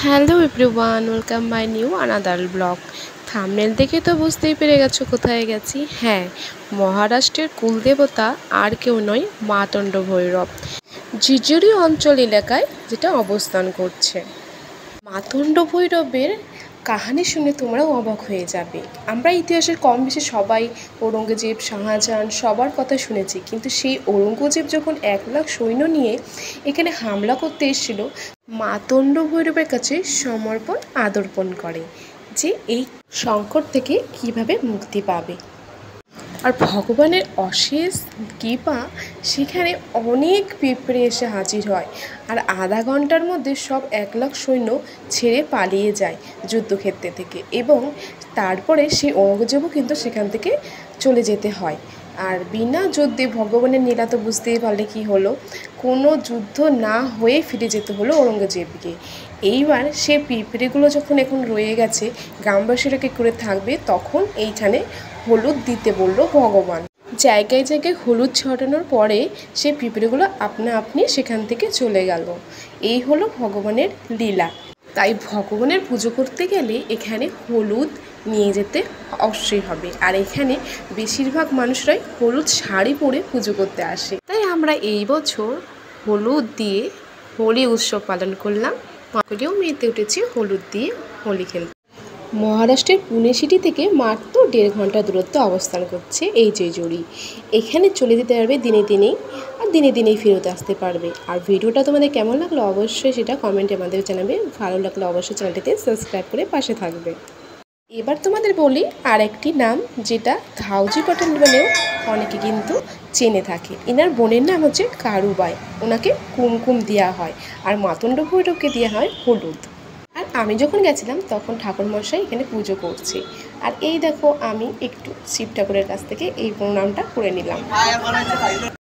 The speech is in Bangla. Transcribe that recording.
Hello everyone, welcome my new another blog. Thumbnail দেখে তো বুঝতেই পেরে গেছো কোথায় গেছি। হ্যাঁ, মহারাষ্ট্রের কুলদেবতা আর কেউ নয়, মাতণ্ড ভৈরব, জিজুরি অঞ্চল এলাকায় যেটা অবস্থান করছে। মাতণ্ড ভৈরবের কাহিনী শুনে তোমরাও অবাক হয়ে যাবে। আমরা ইতিহাসের কম বেশি সবাই ঔরঙ্গজেব, শাহজাহান সবার কথা শুনেছি, কিন্তু সেই ঔরঙ্গজেব যখন 1,00,000 সৈন্য নিয়ে এখানে হামলা করতে এসেছিল, মাতণ্ড ভৈরবের কাছে সমর্পণ আদর্পণ করে যে এই সংকট থেকে কিভাবে মুক্তি পাবে। আর ভগবানের অশেষ কৃপা, সেখানে অনেক পিঁপড়ে এসে হাজির হয় আর আধা ঘন্টার মধ্যে সব 1,00,000 সৈন্য ছেড়ে পালিয়ে যায় যুদ্ধক্ষেত্রে থেকে, এবং তারপরে সেই ঔরঙ্গজেবও কিন্তু সেখান থেকে চলে যেতে হয়। আর বিনা যুদ্ধে ভগবানের লীলা তো বুঝতেই পারলে কী হলো, কোনো যুদ্ধ না হয়ে ফিরে যেতে হলো ঔরঙ্গজেবকে। এইবার সে পিঁপড়েগুলো যখন এখন রয়ে গেছে, গ্রামবাসীরা কী করে থাকবে, তখন এইখানে হলুদ দিতে বলল ভগবান। জায়গায় জায়গায় হলুদ ছড়ানোর পরে সে পিঁপড়েগুলো আপনা আপনি সেখান থেকে চলে গেল। এই হলো ভগবানের লীলা। তাই ভগবানের পুজো করতে গেলে এখানে হলুদ নিয়ে যেতে অবশ্যই হবে। আর এখানে বেশিরভাগ মানুষরাই হলুদ শাড়ি পরে পুজো করতে আসে। তাই আমরা এই বছর হলুদ দিয়ে হোলি উৎসব পালন করলাম। সকলেও মেতে উঠেছে হলুদ দিয়ে হোলি খেলতে। মহারাষ্ট্রের পুনে সিটি থেকে মাত্র 1.5 ঘন্টা দূরত্ব অবস্থান করছে এই জেজুরি। এখানে চলে যেতে পারবে দিনে দিনেই, আর দিনে দিনেই ফেরত আসতে পারবে। আর ভিডিওটা তোমাদের কেমন লাগলো অবশ্যই সেটা কমেন্টে আমাদের জানাবে। ভালো লাগলে অবশ্যই চ্যানেলটিতে সাবস্ক্রাইব করে পাশে থাকবে। এবার তোমাদের বলি আর একটি নাম, যেটা ধাউজি পাটেল বলেও অনেকে কিন্তু চেনে থাকে। এনার বোনের নাম হচ্ছে কারুবাই। ওনাকে কুমকুম দেওয়া হয়, আর মাতণ্ড ভৈরবকে দেওয়া হয় হলুদ। আর আমি যখন গেছিলাম তখন ঠাকুরমশাই এখানে পুজো করছে। আর এই দেখো, আমি একটু শিব ঠাকুরের কাছ থেকে এই প্রণামটা করে নিলাম।